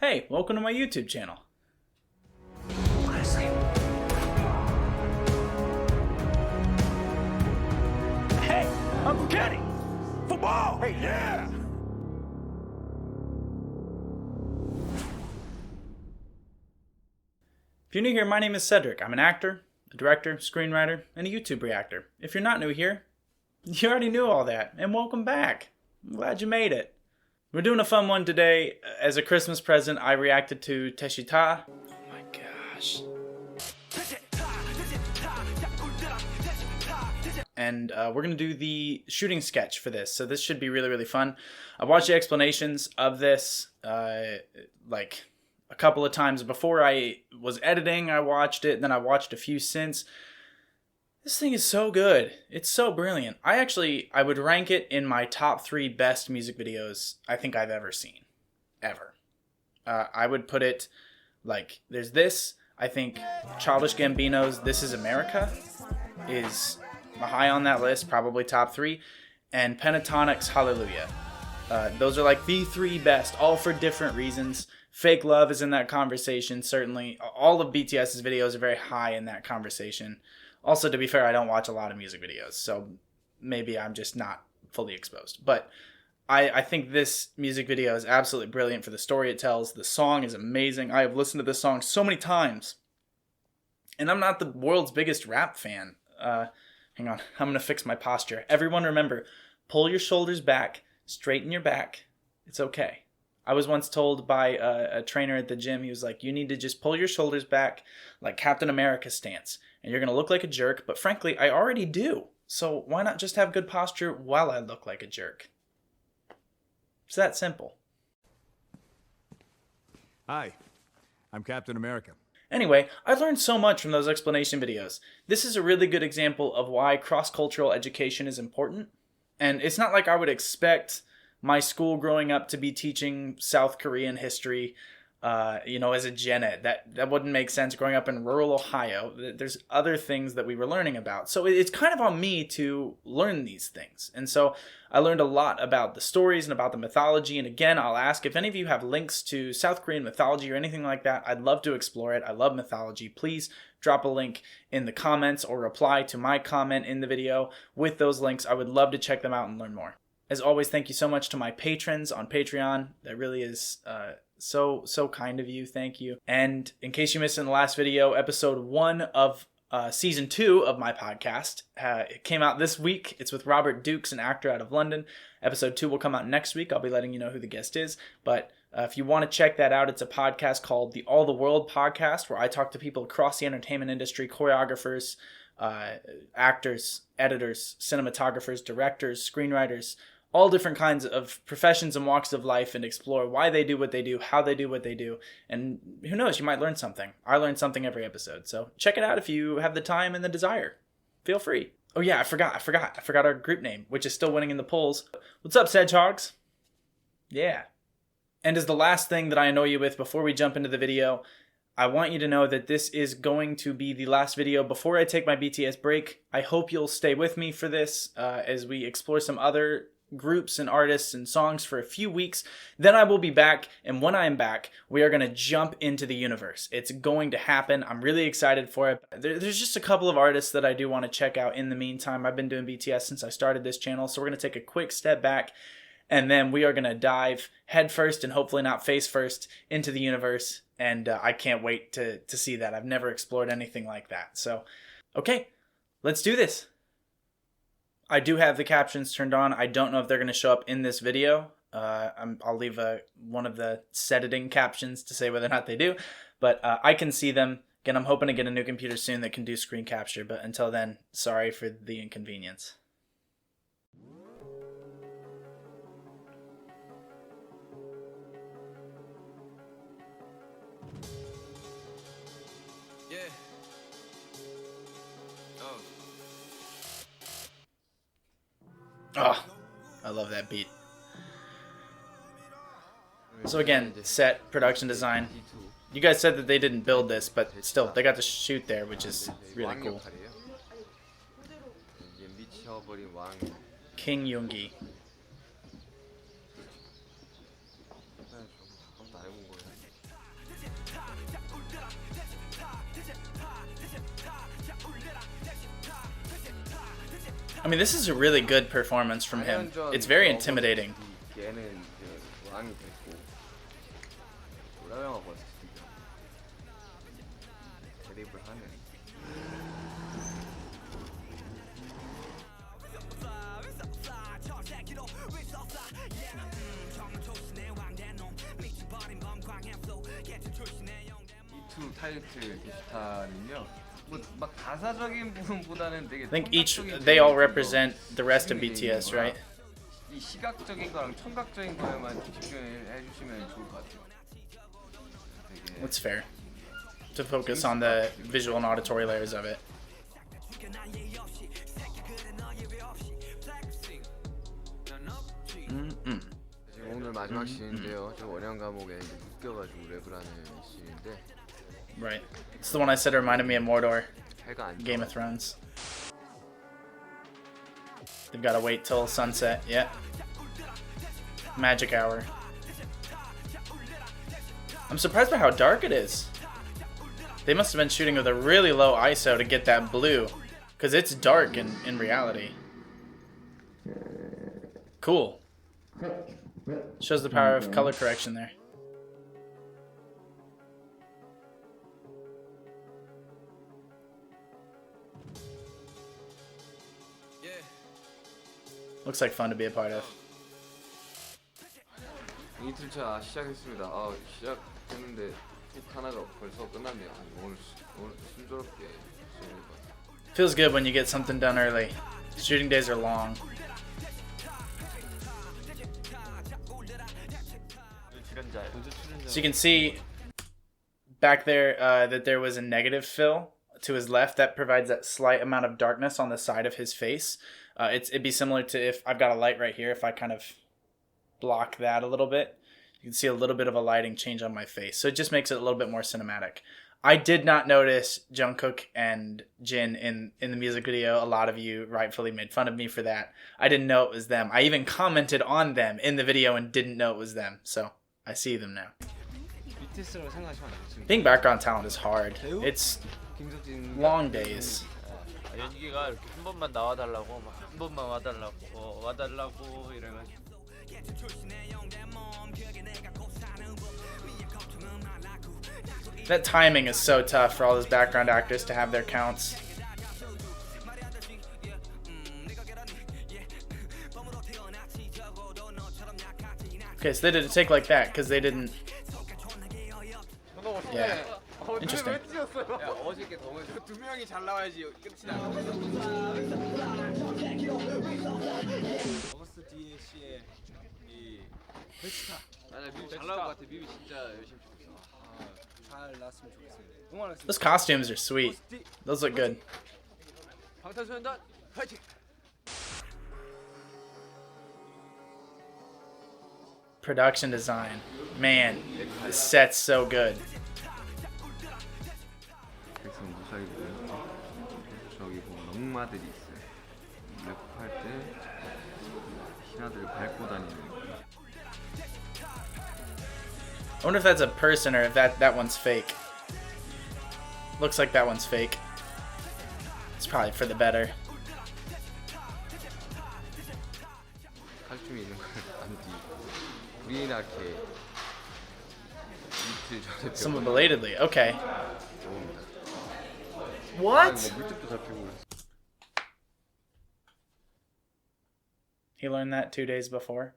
Hey, welcome to my YouTube channel. Hey, Uncle Kenny! Football! Hey, yeah! If you're new here, my name is Cedric. I'm an actor, a director, screenwriter, and a YouTube reactor. If you're not new here, you already knew all that, and welcome back. I'm glad you made it. We're doing a fun one today. As a Christmas present, I reacted to DAECHWITA. Oh my gosh. And we're going to do the shooting sketch for this, so this should be really, really fun. I watched the explanations of this like a couple of times before I was editing. I watched it, then I watched a few since. This thing is so good. It's so brilliant. I would rank it in my top 3 best music videos I think I've ever seen. Ever. I would put it like, there's this. I think Childish Gambino's This Is America is high on that list, probably top 3. And Pentatonic's Hallelujah. Those are like the 3 best, all for different reasons. Fake Love is in that conversation, certainly. All of BTS's videos are very high in that conversation. Also, to be fair, I don't watch a lot of music videos, so maybe I'm just not fully exposed. But I think this music video is absolutely brilliant for the story it tells. The song is amazing. I have listened to this song so many times. And I'm not the world's biggest rap fan. Hang on, I'm going to fix my posture. Everyone remember, pull your shoulders back, straighten your back. It's okay. I was once told by a trainer at the gym, he was like, you need to just pull your shoulders back like Captain America stance. And you're going to look like a jerk, but frankly, I already do. So why not just have good posture while I look like a jerk? It's that simple. Hi, I'm Captain America. Anyway, I learned so much from those explanation videos. This is a really good example of why cross-cultural education is important. And it's not like I would expect my school growing up to be teaching South Korean history, as a gen ed. That wouldn't make sense growing up in rural Ohio. There's other things that we were learning about. So it's kind of on me to learn these things. And so I learned a lot about the stories and about the mythology. And again, I'll ask if any of you have links to South Korean mythology or anything like that. I'd love to explore it. I love mythology. Please drop a link in the comments or reply to my comment in the video with those links. I would love to check them out and learn more. As always, thank you so much to my patrons on Patreon. That really is so kind of you. Thank you. And in case you missed in the last video, episode 1 of season 2 of my podcast, it came out this week. It's with Robert Dukes, an actor out of London. Episode 2 will come out next week. I'll be letting you know who the guest is. But if you want to check that out, it's a podcast called the All the World Podcast, where I talk to people across the entertainment industry, choreographers, actors, editors, cinematographers, directors, screenwriters, all different kinds of professions and walks of life, and explore why they do what they do, how they do what they do, and who knows, you might learn something. I learn something every episode, so check it out if you have the time and the desire. Feel free. Oh yeah, I forgot our group name, which is still winning in the polls. What's up, Sedgehogs? Yeah. And as the last thing that I annoy you with before we jump into the video, I want you to know that this is going to be the last video before I take my BTS break. I hope you'll stay with me for this as we explore some other groups and artists and songs for a few weeks. Then I will be back, and when I am back, we are going to jump into the universe. It's going to happen. I'm really excited for it. There's just a couple of artists that I do want to check out in the meantime. I've been doing BTS since I started this channel, so we're going to take a quick step back, and then we are going to dive head first and hopefully not face first into the universe, and I can't wait to see that. I've never explored anything like that. So, okay, let's do this. I do have the captions turned on. I don't know if they're going to show up in this video. I'll leave one of the set editing captions to say whether or not they do. But I can see them. Again, I'm hoping to get a new computer soon that can do screen capture. But until then, sorry for the inconvenience. Yeah. Oh, I love that beat. So again, set, production design. You guys said that they didn't build this, but still, they got to shoot there, which is really cool. King Yoongi. I mean, this is a really good performance from him. It's very intimidating. 걔는 이제 왕이 됐고 돌아가고 버스티가 대립을 하는. 이2 타이틀 기타는요. 막 가사적인 부분보다는 되게 I think they all represent the rest of BTS, right? 이 시각적인 거랑 청각적인 거에만 집중해 주시면 좋을 것 같아요. That's fair. To focus on the visual and auditory layers of it. 지금 오늘 마지막 씬인데요. 저 원형 감옥에 이제 묶여가지고 랩을 하는 씬인데. Right. It's the one I said reminded me of Mordor. 해가 안 Game of Thrones. They've got to wait till sunset. Yeah. Magic hour. I'm surprised by how dark it is. They must have been shooting with a really low ISO to get that blue, because it's dark in reality. Cool. Shows the power of color correction there. Looks like fun to be a part of. 이틀차 시작했습니다. 아 시작했는데 툭 하나가 벌써 끝났네요. 오늘 순조롭게 진행될 것 같아요. Feels good when you get something done early. Shooting days are long. So you can see back there that there was a negative fill to his left that provides that slight amount of darkness on the side of his face. It'd be similar to if I've got a light right here. If I kind of block that a little bit, you can see a little bit of a lighting change on my face. So it just makes it a little bit more cinematic. I did not notice Jungkook and Jin in the music video. A lot of you rightfully made fun of me for that. I didn't know it was them. I even commented on them in the video and didn't know it was them. So I see them now. Being background talent is hard. It's long days. 연기가 이렇게 한 번만 나와달라고 막 한 번만 와달라고 이래가지고. That timing is so tough for all those background actors to have their counts. Okay, so they did a take like that because they didn't. Yeah. Interesting. 어저께 너무 두 명이 잘 나와야지 끝이 나. 어거스트 D 씨의 이 베스타. 맞아, 뮤비 잘 나올 것 같아. 뮤비 진짜 열심히 찍고 있어. 잘 나왔으면 좋겠습니다. 응원하겠습니다. Those costumes are sweet. Those look good. 방탄소년단 파이팅. Production design. Man, the set's so good. 백성 무사이고요. 저기 보면 엉마들이 있어요. 랩할 때 신하들을 밟고 다니는. I wonder if that's a person or if that one's fake. Looks like that one's fake. It's probably for the better. 칼춤이 있는 걸 안뒤 우리나게 이틀 전에 Somewhat belatedly. Okay. 배웁니다. What? 물집도 잡히고 그랬어. He learned that 2 days before.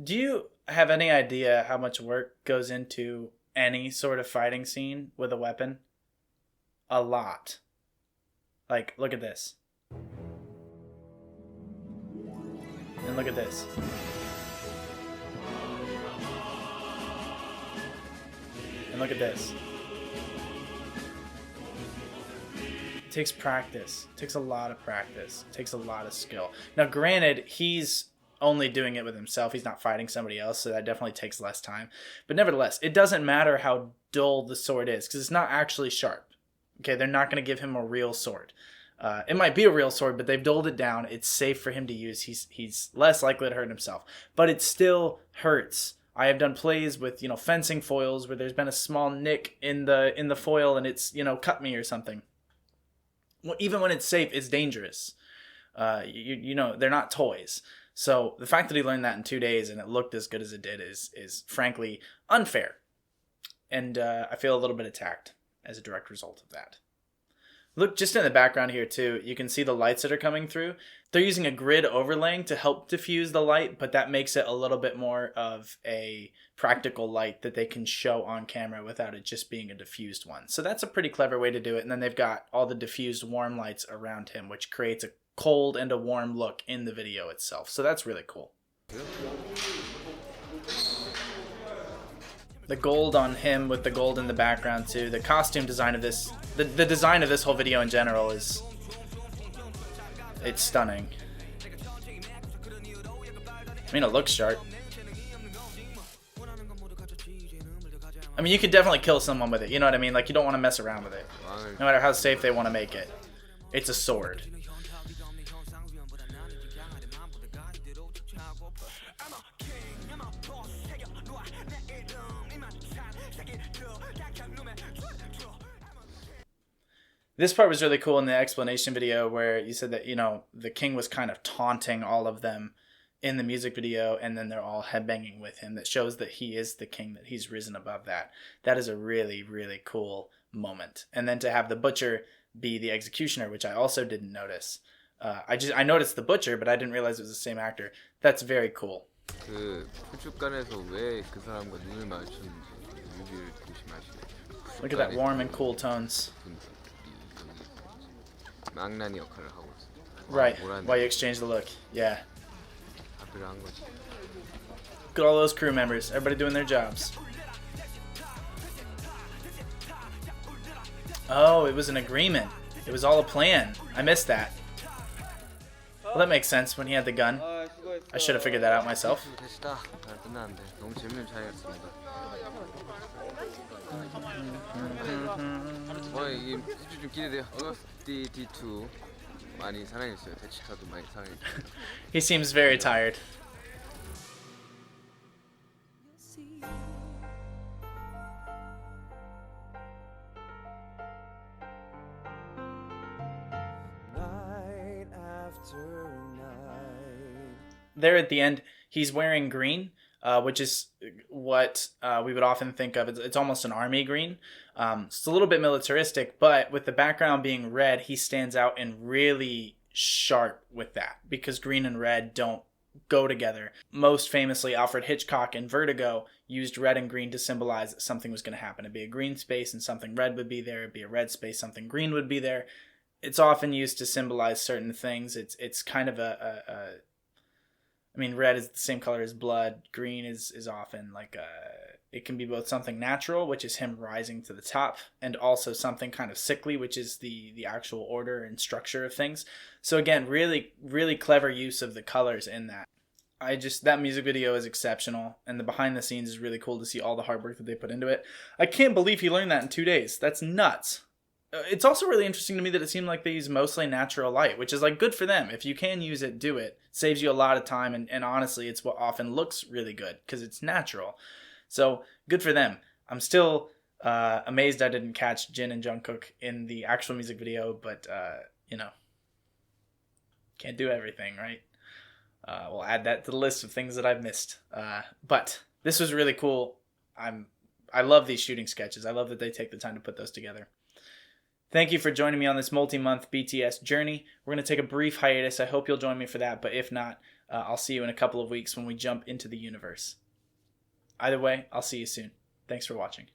Do you have any idea how much work goes into any sort of fighting scene with a weapon? A lot. Like, look at this. And look at this. And look at this. It takes practice. It takes a lot of practice. It takes a lot of skill. Now, granted, he's only doing it with himself. He's not fighting somebody else, so that definitely takes less time. But nevertheless, it doesn't matter how dull the sword is, because it's not actually sharp. Okay, they're not going to give him a real sword. It might be a real sword, but they've dulled it down. It's safe for him to use. He's less likely to hurt himself. But it still hurts. I have done plays with, fencing foils where there's been a small nick in the foil and it's, cut me or something. even when it's safe, it's dangerous. You know, they're not toys. So the fact that he learned that in 2 days and it looked as good as it did is frankly unfair. And I feel a little bit attacked as a direct result of that. Look, just in the background here too, you can see the lights that are coming through. They're using a grid overlaying to help diffuse the light, but that makes it a little bit more of a practical light that they can show on camera without it just being a diffused one. So that's a pretty clever way to do it. And then they've got all the diffused warm lights around him, which creates a cold and a warm look in the video itself. So that's really cool. The gold on him with the gold in the background too. The costume design of this, the design of this whole video in general it's stunning. I mean, it looks sharp. I mean, you could definitely kill someone with it. You know what I mean? Like, you don't want to mess around with it. No matter how safe they want to make it. It's a sword. This part was really cool in the explanation video where you said that, you know, the king was kind of taunting all of them in the music video, and then they're all headbanging with him. That shows that he is the king, that he's risen above that. That is a really, really cool moment. And then to have the butcher be the executioner, which I also didn't notice. I noticed the butcher, but I didn't realize it was the same actor. That's very cool. Look at that warm and cool tones. Right, why you exchange the look. Yeah. Look at all those crew members. Everybody doing their jobs. Oh, it was an agreement. It was all a plan. I missed that. Well, that makes sense when he had the gun. I should have figured that out myself. He seems very tired. There at the end, he's wearing green, which is what we would often think of. It's almost an army green. It's a little bit militaristic, but with the background being red, he stands out and really sharp with that because green and red don't go together. Most famously, Alfred Hitchcock in Vertigo used red and green to symbolize that something was going to happen. It'd be a green space and something red would be there. It'd be a red space, something green would be there. It's often used to symbolize certain things. It's kind of I mean, red is the same color as blood. Green is often like it can be both something natural, which is him rising to the top, and also something kind of sickly, which is the actual order and structure of things. So again, really, really clever use of the colors in that. That music video is exceptional, and the behind the scenes is really cool to see all the hard work that they put into it. I can't believe he learned that in 2 days. That's nuts. It's also really interesting to me that it seemed like they use mostly natural light, which is like good for them. If you can use it, do it. Saves you a lot of time, and honestly, it's what often looks really good because it's natural. So good for them. I'm still amazed I didn't catch Jin and Jungkook in the actual music video, but you know, can't do everything, right? We'll add that to the list of things that I've missed. But this was really cool. I love these shooting sketches. I love that they take the time to put those together. Thank you for joining me on this multi-month BTS journey. We're going to take a brief hiatus. I hope you'll join me for that, but if not, I'll see you in a couple of weeks when we jump into the universe. Either way, I'll see you soon. Thanks for watching.